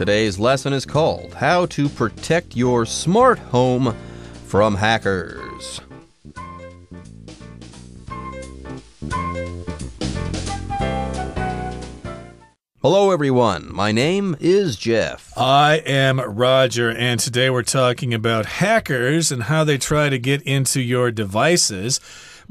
Today's lesson is called How to Protect Your Smart Home from Hackers. Hello, everyone. My name is Jeff. I am Roger, and today we're talking about hackers and how they try to get into your devices.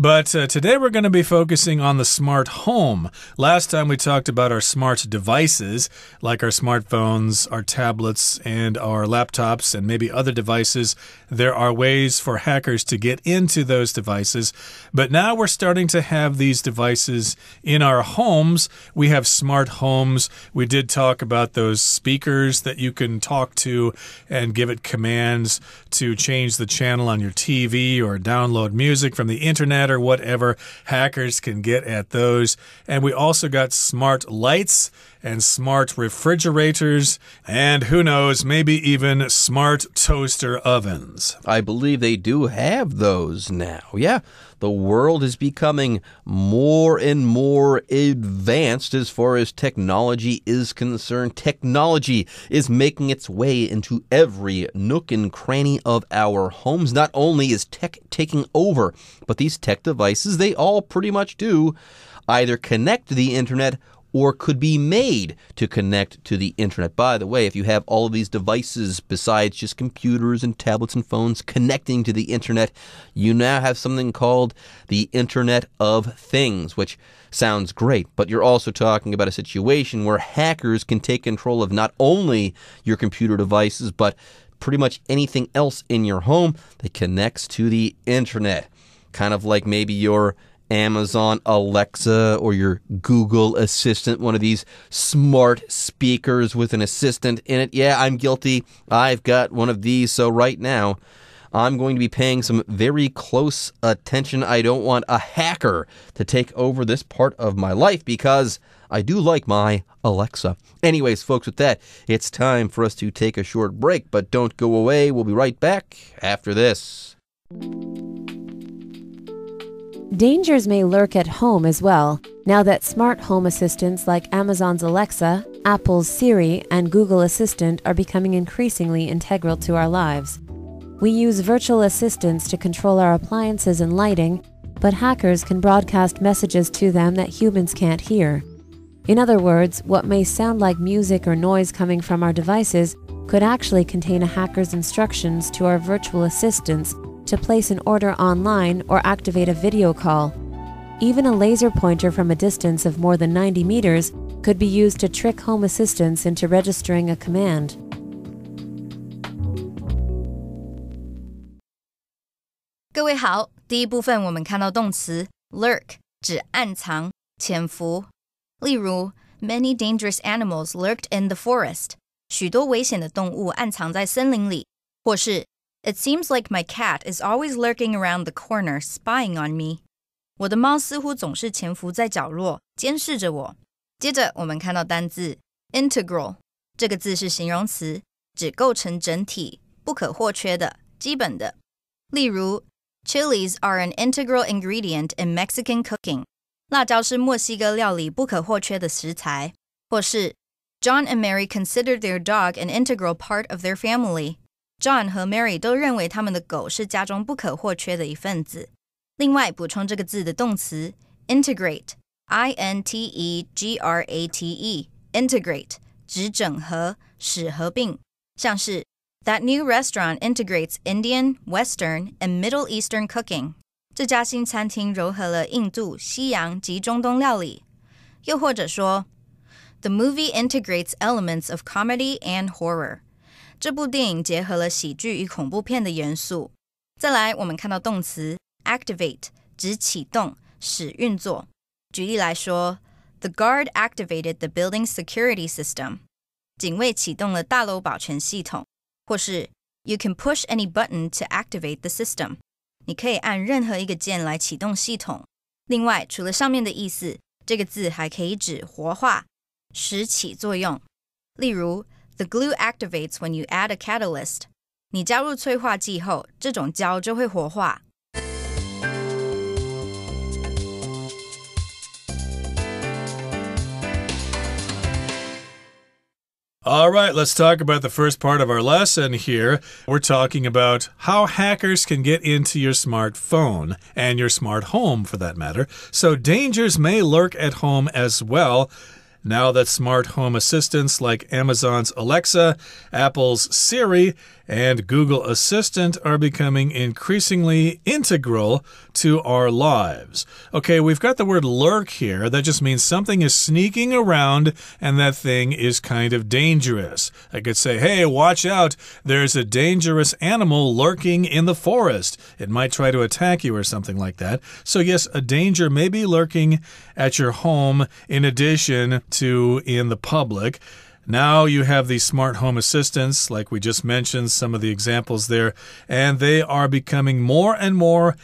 But today we're going to be focusing on the smart home. Last time we talked about our smart devices, like our smartphones, our tablets, and our laptops, and maybe other devices. There are ways for hackers to get into those devices. But now we're starting to have these devices in our homes. We have smart homes. We did talk about those speakers that you can talk to and give it commands to change the channel on your TV or download music from the internet or whatever. Hackers can get at those. And we also got smart lights and smart refrigerators, and who knows, maybe even smart toaster ovens. I believe they do have those now. Yeah, the world is becoming more and more advanced as far as technology is concerned. Technology is making its way into every nook and cranny of our homes. Not only is tech taking over, but these tech devices, they all pretty much do either connect to the internet or could be made to connect to the internet. By the way, if you have all of these devices besides just computers and tablets and phones connecting to the internet, you now have something called the Internet of Things, which sounds great, but you're also talking about a situation where hackers can take control of not only your computer devices, but pretty much anything else in your home that connects to the internet. Kind of like maybe your Amazon Alexa or your Google Assistant, one of these smart speakers with an assistant in it. Yeah, I'm guilty. I've got one of these. So right now, I'm going to be paying some very close attention. I don't want a hacker to take over this part of my life because I do like my Alexa. Anyways, folks, with that, it's time for us to take a short break, but don't go away. We'll be right back after this. Dangers may lurk at home as well, now that smart home assistants like Amazon's Alexa, Apple's Siri, and Google Assistant are becoming increasingly integral to our lives. We use virtual assistants to control our appliances and lighting, but hackers can broadcast messages to them that humans can't hear. In other words, what may sound like music or noise coming from our devices could actually contain a hacker's instructions to our virtual assistants to place an order online or activate a video call. Even a laser pointer from a distance of more than 90 meters could be used to trick home assistants into registering a command. 各位好，第一部分我们看到动词 lurk 指暗藏、潜伏。例如 Many dangerous animals lurked in the forest. 许多危险的动物暗藏在森林里。或是It seems like my cat is always lurking around the corner, spying on me. 我的猫似乎总是潜伏在角落，监视着我。接着我们看到单字 integral， 这个字是形容词，指构成整体、不可或缺的、基本的。例如 Chilies are an integral ingredient in Mexican cooking. 辣椒是墨西哥料理不可或缺的食材。或是 John and Mary considered their dog an integral part of their family.John 和 Mary 都认为他们的狗是家中不可或缺的一份子。另外，补充这个字的动词 integrate, I-N-T-E-G-R-A-T-E, integrate, 指整合、使合并。像是 That new restaurant integrates Indian, Western, and Middle Eastern cooking. 这家新餐厅糅合了印度、西洋及中东料理。又或者说 The movie integrates elements of comedy and horror.这部电影结合了喜剧与恐怖片的元素。再来，我们看到动词 activate， 指启动、使运作。举例来说 The guard activated the building's security system. 警卫启动了大楼保全系统。或是 You can push any button to activate the system. 你可以按任何一个键来启动系统。另外，除了上面的意思，这个字还可以指活化、使起作用。例如The glue activates when you add a catalyst. 你加入催化剂后，这种胶就会活化。All right, let's talk about the first part of our lesson here. We're talking about how hackers can get into your smartphone and your smart home, for that matter. So dangers may lurk at home as well. Now that smart home assistants like Amazon's Alexa, Apple's Siri, and Google Assistant are becoming increasingly integral to our lives. Okay, we've got the word lurk here. That just means something is sneaking around and that thing is kind of dangerous. I could say, hey, watch out. There's a dangerous animal lurking in the forest. It might try to attack you or something like that. So yes, a danger may be lurking at your home in addition to in the public. Now you have these smart home assistants, like we just mentioned, some of the examples there, and they are becoming more and more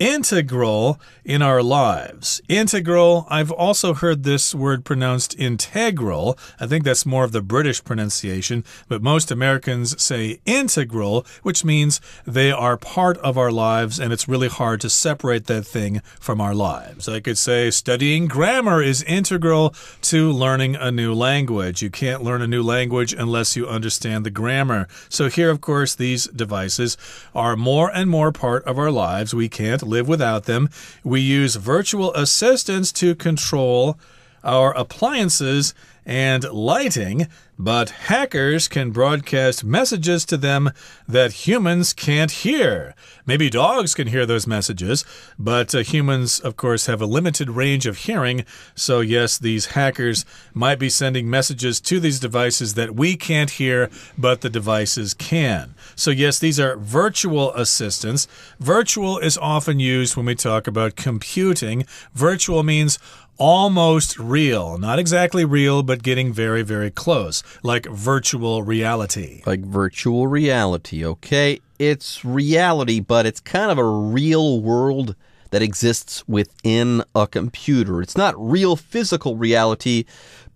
integral in our lives. Integral, I've also heard this word pronounced integral. I think that's more of the British pronunciation, but most Americans say integral, which means they are part of our lives and it's really hard to separate that thing from our lives. I could say studying grammar is integral to learning a new language. You can't learn a new language unless you understand the grammar. So here, of course, these devices are more and more part of our lives. We can't live without them. We use virtual assistants to control our appliances and lighting, but hackers can broadcast messages to them that humans can't hear. Maybe dogs can hear those messages, but humans, of course, have a limited range of hearing. So yes, these hackers might be sending messages to these devices that we can't hear, but the devices can. So yes, these are virtual assistants. Virtual is often used when we talk about computing. Virtual means almost real. Not exactly real, but getting very, very close. Like virtual reality. Like virtual reality, okay? It's reality, but it's kind of a real world that exists within a computer. It's not real physical reality,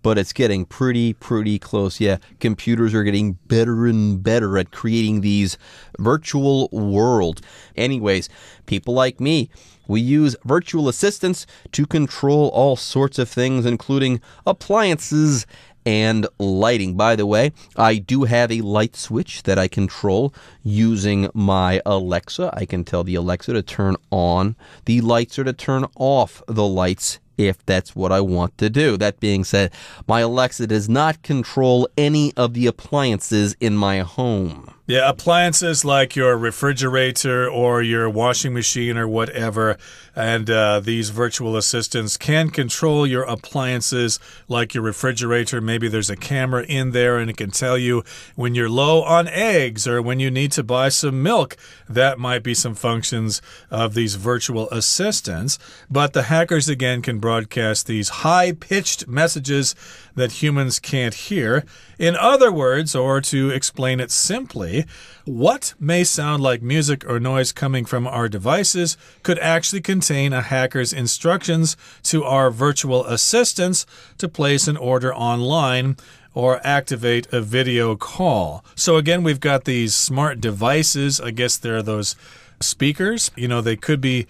but it's getting pretty close. Yeah, computers are getting better and better at creating these virtual worlds. Anyways, people like me, we use virtual assistants to control all sorts of things, including appliances and lighting. By the way, I do have a light switch that I control using my Alexa. I can tell the Alexa to turn on the lights or to turn off the lights if that's what I want to do. That being said, my Alexa does not control any of the appliances in my home. Yeah, appliances like your refrigerator or your washing machine or whatever, and these virtual assistants can control your appliances like your refrigerator. Maybe there's a camera in there and it can tell you when you're low on eggs or when you need to buy some milk. That might be some functions of these virtual assistants. But the hackers, again, can broadcast these high-pitched messages that humans can't hear. In other words, or to explain it simply, what may sound like music or noise coming from our devices could actually contain a hacker's instructions to our virtual assistants to place an order online or activate a video call. So again, we've got these smart devices. I guess they're those speakers. You know, they could be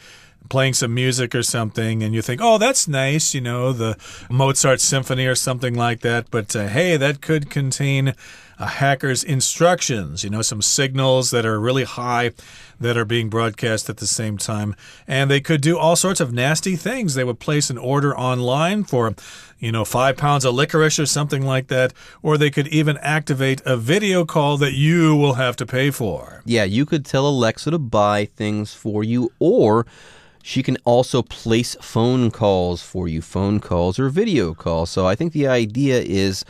playing some music or something, and you think, oh, that's nice, you know, the Mozart Symphony or something like that. But hey, that could contain a hacker's instructions, you know, some signals that are really high that are being broadcast at the same time. And they could do all sorts of nasty things. They would place an order online for, you know, 5 pounds of licorice or something like that. Or they could even activate a video call that you will have to pay for. Yeah, you could tell Alexa to buy things for you, or she can also place phone calls for you, phone calls or video calls. So I think the idea is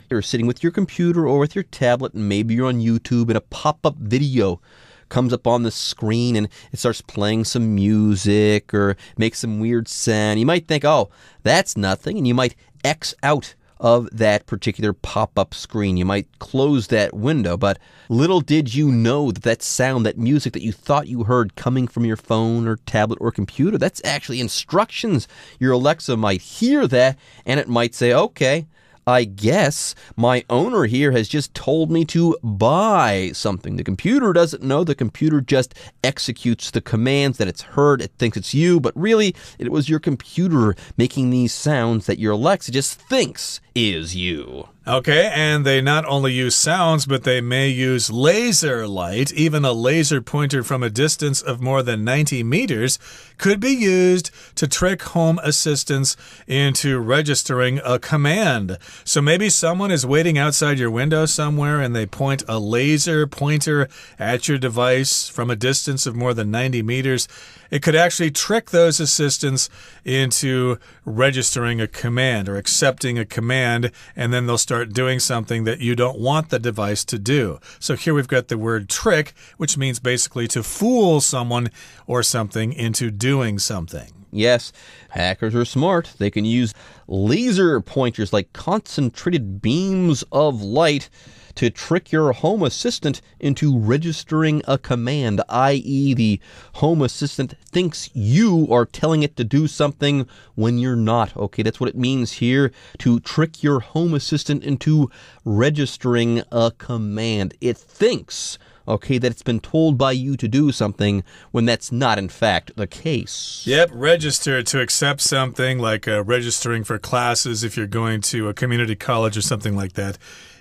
you're sitting with your computer or with your tablet, and maybe you're on YouTube, and a pop-up video comes up on the screen and it starts playing some music or makes some weird sound. You might think, oh, that's nothing, and you might X out of that particular pop-up screen. You might close that window, but little did you know that that sound, that music that you thought you heard coming from your phone or tablet or computer, that's actually instructions. Your Alexa might hear that, and it might say, okay, I guess my owner here has just told me to buy something. The computer doesn't know. The computer just executes the commands that it's heard. It thinks it's you, but really it was your computer making these sounds that your Alexa just thinks is you. Okay, and they not only use sounds, but they may use laser light. Even a laser pointer from a distance of more than 90 meters could be used to trick home assistants into registering a command. So maybe someone is waiting outside your window somewhere and they point a laser pointer at your device from a distance of more than 90 meters. It could actually trick those assistants into registering a command or accepting a command, and then they'll start doing something that you don't want the device to do. So here we've got the word trick, which means basically to fool someone or something into doing something. Yes, hackers are smart. They can use laser pointers like concentrated beams of light to trick your home assistant into registering a command, i.e. the home assistant thinks you are telling it to do something when you're not. Okay, that's what it means here, to trick your home assistant into registering a command. It thinks, okay, that it's been told by you to do something when that's not, in fact, the case. Yep, register to accept something like registering for classes if you're going to a community college or something like that,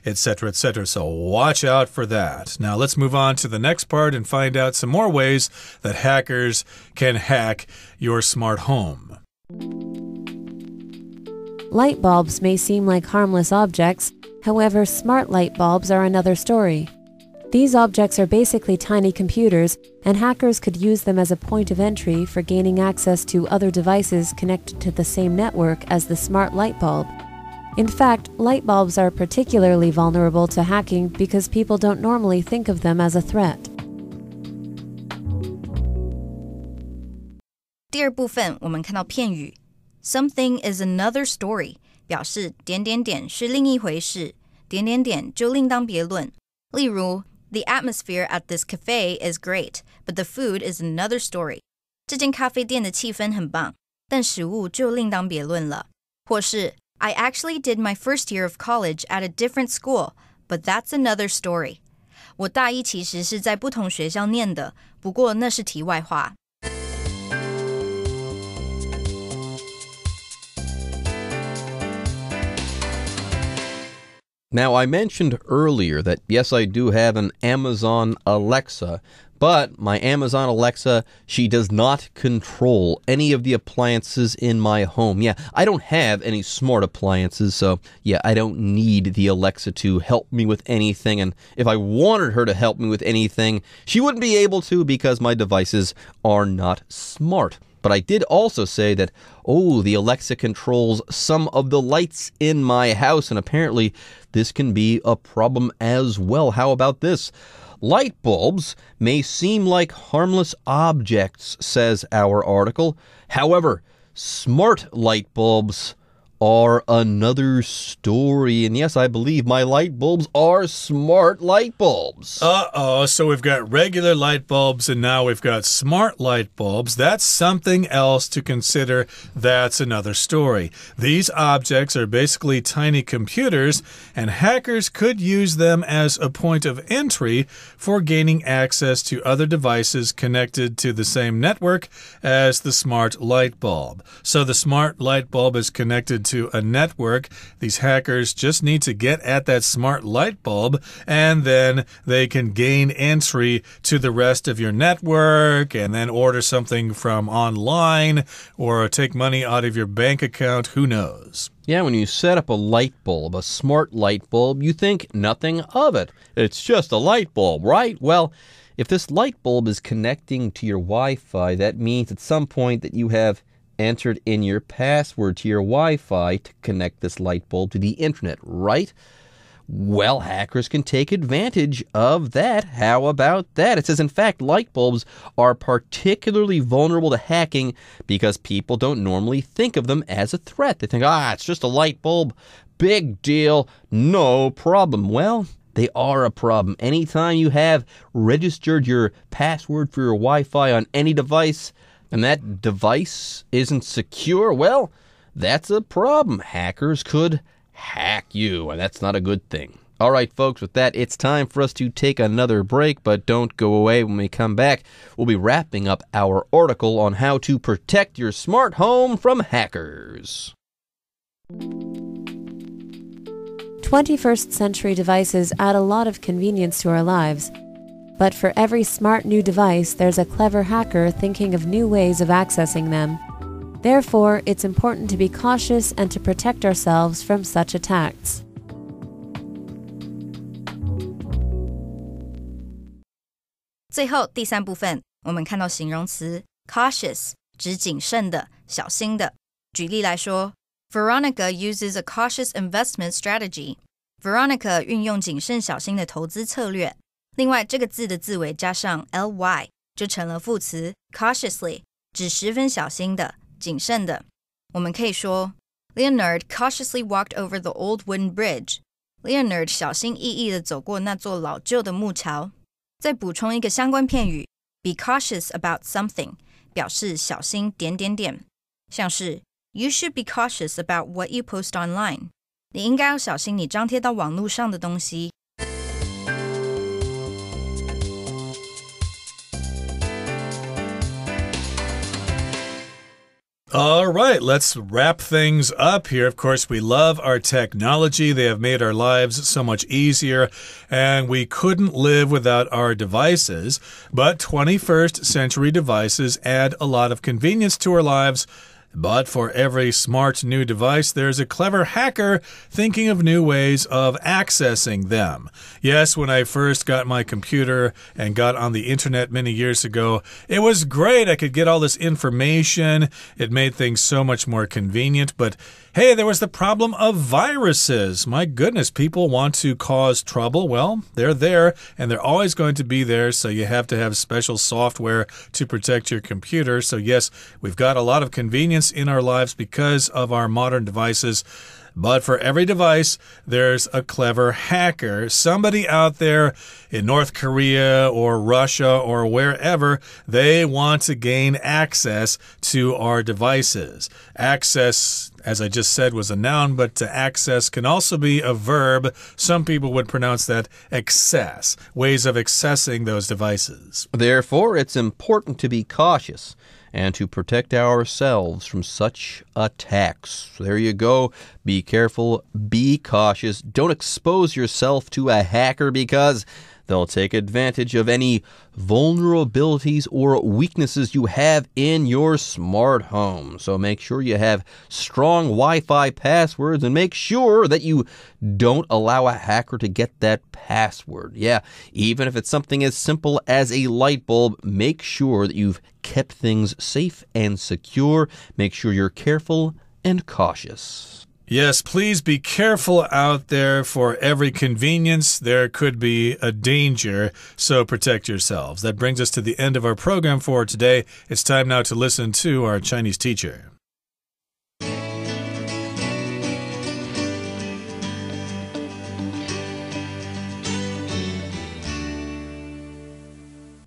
etc., etc. So watch out for that. Now let's move on to the next part and find out some more ways that hackers can hack your smart home. Light bulbs may seem like harmless objects. However, smart light bulbs are another story. These objects are basically tiny computers, and hackers could use them as a point of entry for gaining access to other devices connected to the same network as the smart light bulb. In fact, light bulbs are particularly vulnerable to hacking because people don't normally think of them as a threat. 第二部分我们看到片语 Something is another story 表示点点点是另一回事，点点点就另当别论。例如 The atmosphere at this cafe is great, but the food is another story. 这间咖啡店的气氛很棒，但食物就另当别论了。或是 I actually did my first year of college at a different school, but that's another story. 我大一其实是在不同学校念的，不过那是题外话。Now, I mentioned earlier that, yes, I do have an Amazon Alexa, but my Amazon Alexa, she does not control any of the appliances in my home. Yeah, I don't have any smart appliances, so yeah, I don't need the Alexa to help me with anything. And if I wanted her to help me with anything, she wouldn't be able to because my devices are not smart. But I did also say that, the Alexa controls some of the lights in my house, and apparently this can be a problem as well. How about this? Light bulbs may seem like harmless objects, says our article. However, smart light bulbs are another story. And yes, I believe my light bulbs are smart light bulbs. Uh-oh, so we've got regular light bulbs and now we've got smart light bulbs. That's something else to consider. That's another story. These objects are basically tiny computers, and hackers could use them as a point of entry for gaining access to other devices connected to the same network as the smart light bulb. So the smart light bulb is connected to a network. These hackers just need to get at that smart light bulb, and then they can gain entry to the rest of your network and then order something from online or take money out of your bank account. Who knows? Yeah, when you set up a light bulb, a smart light bulb, you think nothing of it. It's just a light bulb, right? Well, if this light bulb is connecting to your Wi-Fi, that means at some point that you have entered in your password to your Wi-Fi to connect this light bulb to the internet, right? Well, hackers can take advantage of that. How about that? It says, in fact, light bulbs are particularly vulnerable to hacking because people don't normally think of them as a threat. They think, it's just a light bulb. Big deal. No problem. Well, they are a problem. Anytime you have registered your password for your Wi-Fi on any device, and that device isn't secure, well, that's a problem. Hackers could hack you, and that's not a good thing. All right, folks, with that, it's time for us to take another break, but don't go away. When we come back, we'll be wrapping up our article on how to protect your smart home from hackers. 21st century devices add a lot of convenience to our lives. But for every smart new device, there's a clever hacker thinking of new ways of accessing them. Therefore, it's important to be cautious and to protect ourselves from such attacks. 最后第三部分，我们看到形容词 cautious 指谨慎的、小心的。举例来说 Veronica uses a cautious investment strategy. Veronica 运用谨慎小心的投资策略。另外，这个字的字尾加上 ly 就成了副词 cautiously 指十分小心的、谨慎的。我们可以说 Leonard cautiously walked over the old wooden bridge. Leonard 小心翼翼地走过那座老旧的木桥。再补充一个相关片语 be cautious about something 表示小心点点点，像是 You should be cautious about what you post online. 你应该要小心你张贴到网络上的东西。All right, let's wrap things up here. Of course, we love our technology. They have made our lives so much easier, and we couldn't live without our devices. But 21st century devices add a lot of convenience to our lives. But for every smart new device, there's a clever hacker thinking of new ways of accessing them. Yes, when I first got my computer and got on the internet many years ago, it was great. I could get all this information. It made things so much more convenient. But hey, there was the problem of viruses. My goodness, people want to cause trouble. Well, they're there, and they're always going to be there, so you have to have special software to protect your computer. So yes, we've got a lot of convenience in our lives because of our modern devices. But for every device, there's a clever hacker. Somebody out there in North Korea or Russia or wherever, they want to gain access to our devices. Access, as I just said, was a noun, but to access can also be a verb. Some people would pronounce that access, ways of accessing those devices. Therefore, it's important to be cautious and to protect ourselves from such attacks. There you go. Be careful. Be cautious. Don't expose yourself to a hacker because they'll take advantage of any vulnerabilities or weaknesses you have in your smart home. So make sure you have strong Wi-Fi passwords and make sure that you don't allow a hacker to get that password. Yeah, even if it's something as simple as a light bulb, make sure that you've kept things safe and secure. Make sure you're careful and cautious. Yes, please be careful out there. For every convenience, there could be a danger, so protect yourselves. That brings us to the end of our program for today. It's time now to listen to our Chinese teacher.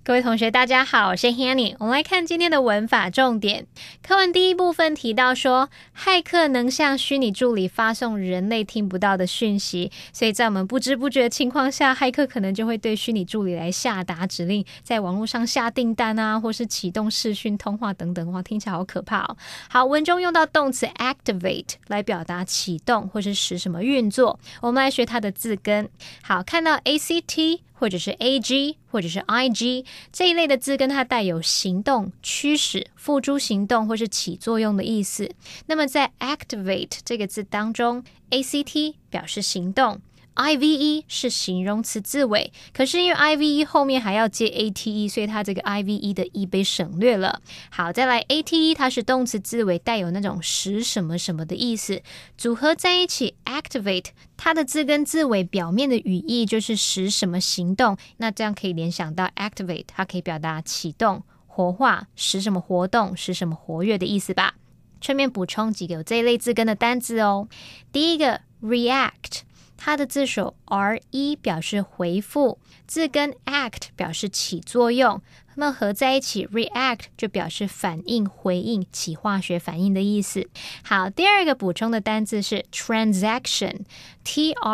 各位同学大家好，我是 Hanny。 我们来看今天的文法重点。课文第一部分提到说，骇客能向虚拟助理发送人类听不到的讯息，所以在我们不知不觉的情况下，骇客可能就会对虚拟助理来下达指令，在网络上下订单啊，或是启动视讯通话等等。哇，听起来好可怕哦。好，文中用到动词 activate 来表达启动或是使什么运作。我们来学它的字根。好，看到 ACT或者是 AG 或者是 IG 这一类的字根，它带有行动、驱使、付诸行动或是起作用的意思。那么在 activate 这个字当中， ACT 表示行动， IVE 是形容词字尾，可是因为 IVE 后面还要接 ATE， 所以它这个 IVE 的 E 被省略了。好，再来 ATE 它是动词字尾，带有那种使什么什么的意思，组合在一起 activate 它的字跟字尾表面的语义就是使什么行动，那这样可以联想到 activate 它可以表达启动、活化、使什么活动、使什么活跃的意思吧。顺便补充几个有这一类字根的单字哦。第一个 react，它的字首 re 表示回复，字根 act 表示起作用，那么合在一起 react 就表示反应、回应、起化学反应的意思。好，第二个补充的单字是 transaction， T-R-A-N-S-A-C-T-I-O-N，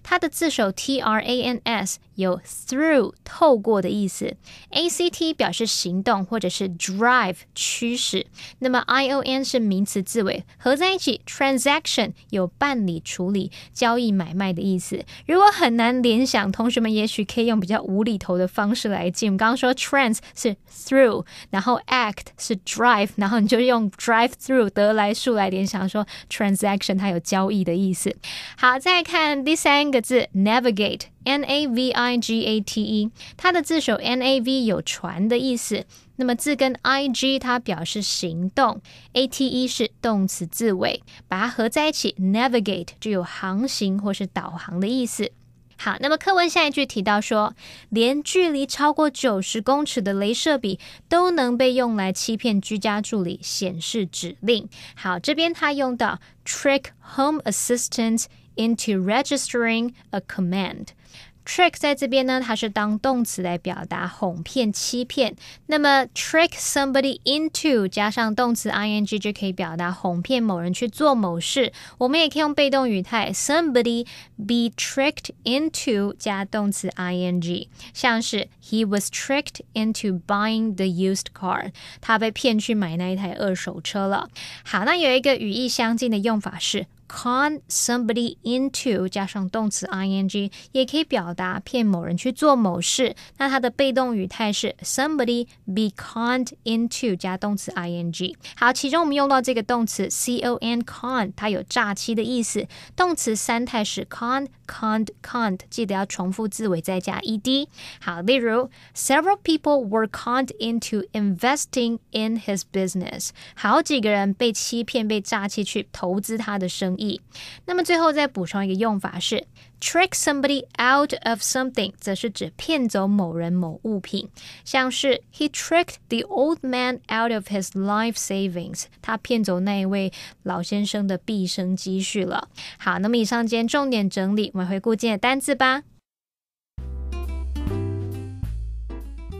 它的字首 T-R-A-N-S 有 through 透过的意思， A-C-T 表示行动或者是 drive 驱使，那么 I-O-N 是名词字尾，合在一起 transaction 有办理、处理、交易、买卖的意思。如果很难联想，同学们也许可以用比较无厘头的方式来记。我们刚刚说 trans 是 through， 然后 act 是 drive， 然后你就用 drive through 得来数来联想说 transaction 它有交易的意思。好，再看第三个字 navigate， N-A-V-I-G-A-T-E， 它的字首 N-A-V 有船的意思，那么字根 I-G 它表示行动， A-T-E 是动词字尾，把它合在一起 navigate 就有航行或是导航的意思。好，那么课文下一句提到说，连距离超过90公尺的雷射笔都能被用来欺骗居家助理显示指令。好，这边他用到 trick Home Assistant into registering a command。trick 在这边呢，它是当动词来表达哄骗、欺骗。那么 trick somebody into 加上动词 ing 就可以表达哄骗某人去做某事。我们也可以用被动语态 somebody be tricked into 加动词 ing， 像是 he was tricked into buying the used car， 他被骗去买那一台二手车了。好，那有一个语义相近的用法是con somebody into 加上动词 ing 也可以表达骗某人去做某事，那它的被动语态是 somebody be conned into 加动词 ing。 好，其中我们用到这个动词 con， 它有诈欺的意思，动词三态是 con conned conned， 记得要重复字尾再加 ed。 好，例如 several people were conned into investing in his business， 好几个人被欺骗被诈欺去投资他的生意。那么最后再补充一个用法是 trick somebody out of something， 则是指骗走某人某物品，像是 he tricked the old man out of his life savings， 他骗走那一位老先生的毕生积蓄了。好，那么以上今天重点整理，我们回顾今天的单字吧。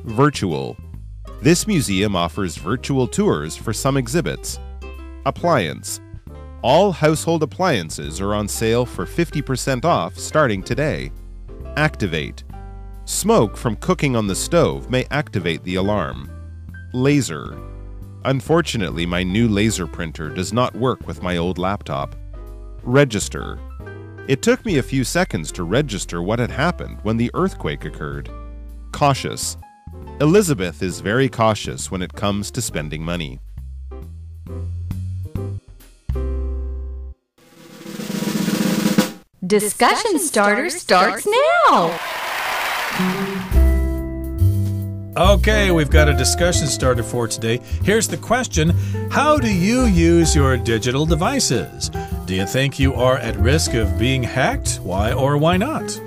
Virtual. This museum offers virtual tours for some exhibits. Appliance. All household appliances are on sale for 50% off starting today. Activate. Smoke from cooking on the stove may activate the alarm. Laser. Unfortunately, my new laser printer does not work with my old laptop. Register. It took me a few seconds to register what had happened when the earthquake occurred. Cautious. Elizabeth is very cautious when it comes to spending money. Discussion Starter starts now! Okay, we've got a discussion starter for today. Here's the question. How do you use your digital devices? Do you think you are at risk of being hacked? Why or why not?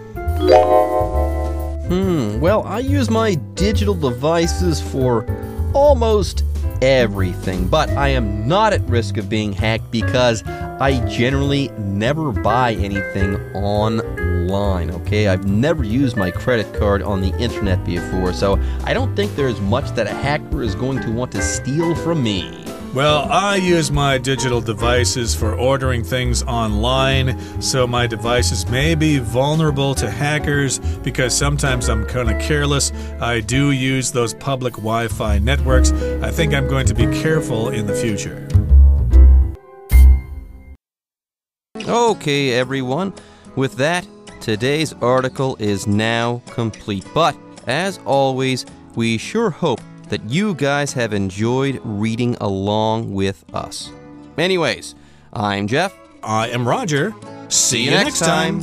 Well, I use my digital devices for almost everything, but I am not at risk of being hacked because I generally never buy anything online, okay? I've never used my credit card on the internet before, so I don't think there's much that a hacker is going to want to steal from me. Well, I use my digital devices for ordering things online, so my devices may be vulnerable to hackers because sometimes I'm kind of careless. I do use those public Wi-Fi networks. I think I'm going to be careful in the future. Okay, everyone. With that, today's article is now complete. But, as always, we sure hope that you guys have enjoyed reading along with us. Anyways, I'm Jeff. I am Roger. See you next time.